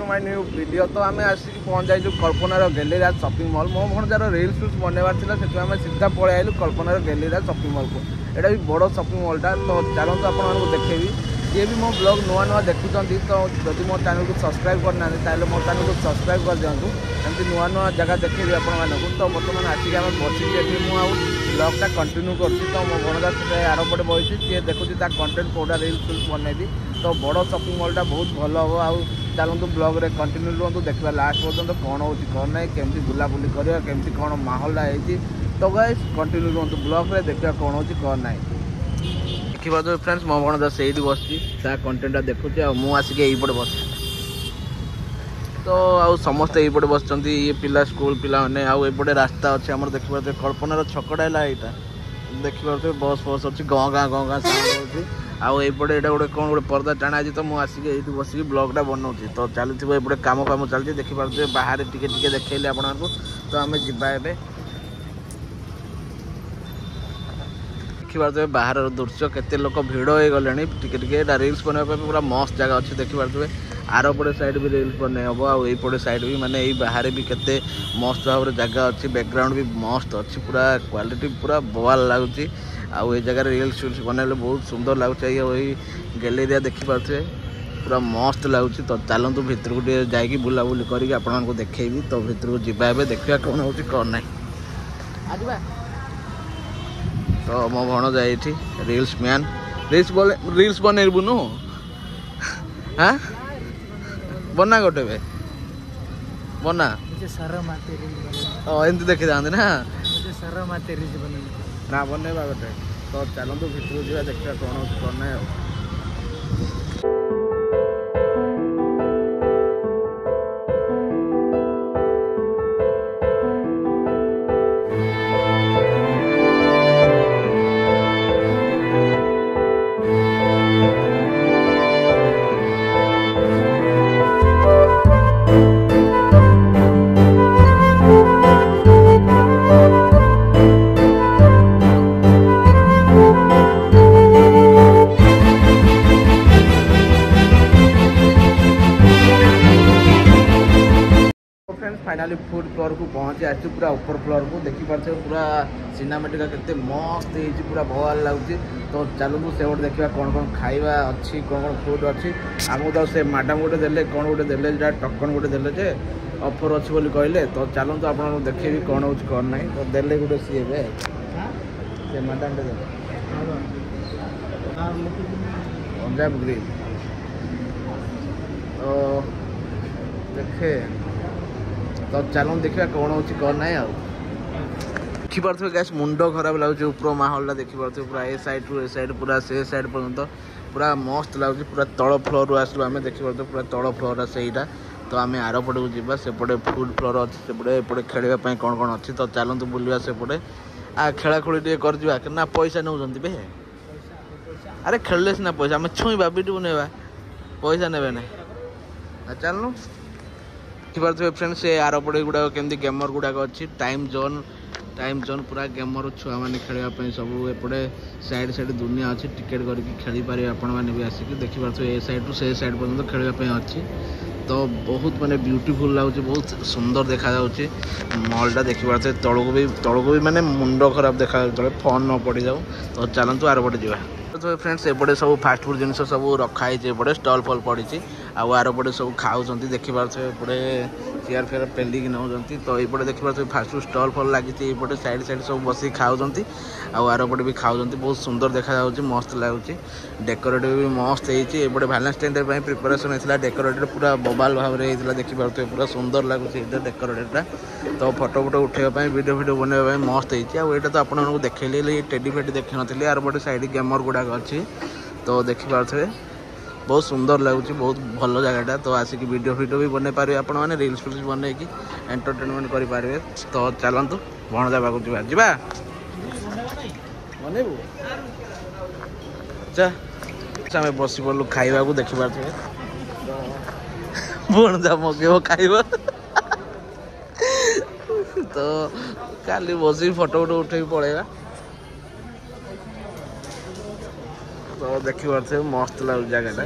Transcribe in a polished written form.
To my new video. तो आम आसिक पहुँच जाइलु कल्पनार गैलेरिया शॉपिंग मॉल। मो भणजार रील्स फिल्स बनवार था से आम सीधा पलि आइलु कल्पनार गैलेरिया शॉपिंग मॉल को। यहाँ भी बड़ शॉपिंग मॉलटा। तो चलते आपको देखेबी ये भी मो ब्लॉग नुआ नुआ देखुं। तो जब मो चैनल को सब्सक्राइब करना मो चैनल को सब्सक्राइब कर दिंतु। एमती नुआ नुआ जगह देखेबी आपको। तो बर्तमान आसिक आम बसी ब्लॉगटा कंटिन्यू कर। तो मो भणजा से आरपटे बही सी देखुची कंटेंट कौटा रील्स फिल्स बनैबी। तो बड़ शॉपिंग मॉलटा बहुत भल हम। आउ चलतु ब्लॉग रे कंटिन्यू रुहतु देखा लास्ट पर्यंत कौन हो कौन ना केमती बुलाबुली करवा केमती कौन माहौलटा है। तो गाइस कंटिन्यू रुहतु ब्लॉग रे देखा कौन हो कौन ना देखा। जो फ्रेंड्स मो भणजा से बसी कंटेंटा देखुची आसिक यहीपटे बस। तो आउ समस्ते यहीपटे बस ये पिला स्कूल पिला मैंने आउपटे रास्ता अच्छे आम देखिए कल्पनार छकटा है यहाँ देखिए बस फस अच्छी गाँ गाँ साउंड होती। आउपटे यहाँ गोटे कौन गोटे पर्दा टाणा है। तो मुझे ये बस ब्लॉगटा बनाऊँगी। तो चलती एपटे कम कम चलती देखिए बाहर टिके देखिए आपको। तो आम जा देखिए बाहर दृश्य केते लोक भिड़ हो गले टिके रील्स बनवाई पूरा मस्त जगह अच्छे देखिए। आर पटे साइड भी रील्स बन हम आईपटे साइड भी माने बाहर भी केते मस्त भाव जगह अच्छी बैकग्राउंड भी मस्त अच्छी पूरा क्वालिटी पूरा बवाल लगुच। आउ जगह रील्स फिल्स बनइले बहुत सुंदर लगुच। ये गैलेरिया देखिपे पूरा मस्त लगुच। तो चलतु भितर को जाकि बुलाबुली करके आपको देखेबी। तो भितर को जीवा देखा कौन हो कौन ना। तो मो भणजा ये रील्स मैन रील्स बनइबुनु हाँ बना गोटे बे बना एमती देखी था ना बनवा गोटे। तो चलतु भितर जा देखा कौन हो कौन ना। फाइनाली फूड फ्लोर को पहुँची आसी पूरा ऊपर फ्लोर को देखिपे पूरा सिनेमेटिका केते मस्त है पूरा भल लगुच। तो चलू से गोटे देखा कौन कौन खाଇବା अच्छी कौन कौन फूड अच्छी आमको। तो से मैडम गोटे देले कौन गोटे देले टकन गोटे देले जे ऑफर अच्छी बोली कहले। तो चलतु आप देखेबी कौन हो कौन ना। तो देले गोटे सी से मैडम देले पंजाब ग्रिल। तो देखे तो चलो देखा कौन हो कौन ना। देखिपे गैस मुंड खराब लगुच ऊपर माहौलटा देखिपे पूरा ए साइड टू ए साइड पूरा से साइड पर्यंत पूरा मस्त लगुच। पूरा तल फ्लोर रू आसलु आम देखिपे पूरा तल फ्लोर सहीटा। तो आम आर पटे को जावा सेपटे फूड फ्लोर अच्छे सेपटे एपटे खेलवाई कौन कौन अच्छी। तो चलतु बुलवा सेपटे खेलाखोली टे कर ना पैसा नौ बे अरे खेलले सीना पैसा आम छुईवा वीडियो बनवा पैसा ने ना चलनु देखिपे फ्रेंड्स से आर पटे गुड़ाक केमती गेमर गुड़ाक अच्छी टाइम जोन पूरा गेमर छुआ मैंने खेलवाई सब एपटे साइड साइड दुनिया अच्छी टिकेट करके खेली पारे आपण मैंने भी आसिक देखिपे ए साइड टू से साइड पर्यटन खेलवाई अच्छी। तो बहुत माने ब्यूटीफुल लगुच बहुत सुंदर देखा मॉलटा देखिपे तौक भी माने मुंड खराब देखा फोन न पड़ जाऊ। तो चलतु आर पटे जा। तो फ्रेंड्स एपटे सब फास्टफुड जिन सब रखाई एपटे स्टल फल पड़ी आर पटे सब खाऊँ देखिपे एपटे चेयर फेयर पेलिकी नौ। तो ये देखिए फास्टफुड स्टल फल लगी साइड साइड सब बस खाऊँ आर पटे भी खाऊँ बहुत सुंदर देखा मस्त लगुच। डेकोरेट भी मस्त होती वैलेंटाइन डे प्रिपरेशन होता डेकोरेटेड पूरा बबाल भाव में होता देखिपे पूरा सुंदर लगुच डेकोरेटेडटा। तो फोटो फोटो उठाई वीडियो वीडियो बनवाई मस्त होता। तो आपको देखिए टेडी फेडी देखी नी आर पटे साइड गेमर गुड़ाक अच्छी। तो देखिपे बहुत सुंदर लगुच बहुत भल जगहटा। तो आसिक वीडियो वीडियो भी बनई पारे आपण मैंने रील्स फिल्स बनई कि एंटरटेनमेंट करें। तो चलतु भणजा पाक जा बनइबू अच्छा आम बस पड़ू खाइबा को देखिपे भणजा मगेब खाइबा। तो काली बस फोटो फोटो उठे पड़ेगा। तो देखिपे मस्त लगुच जगहटा।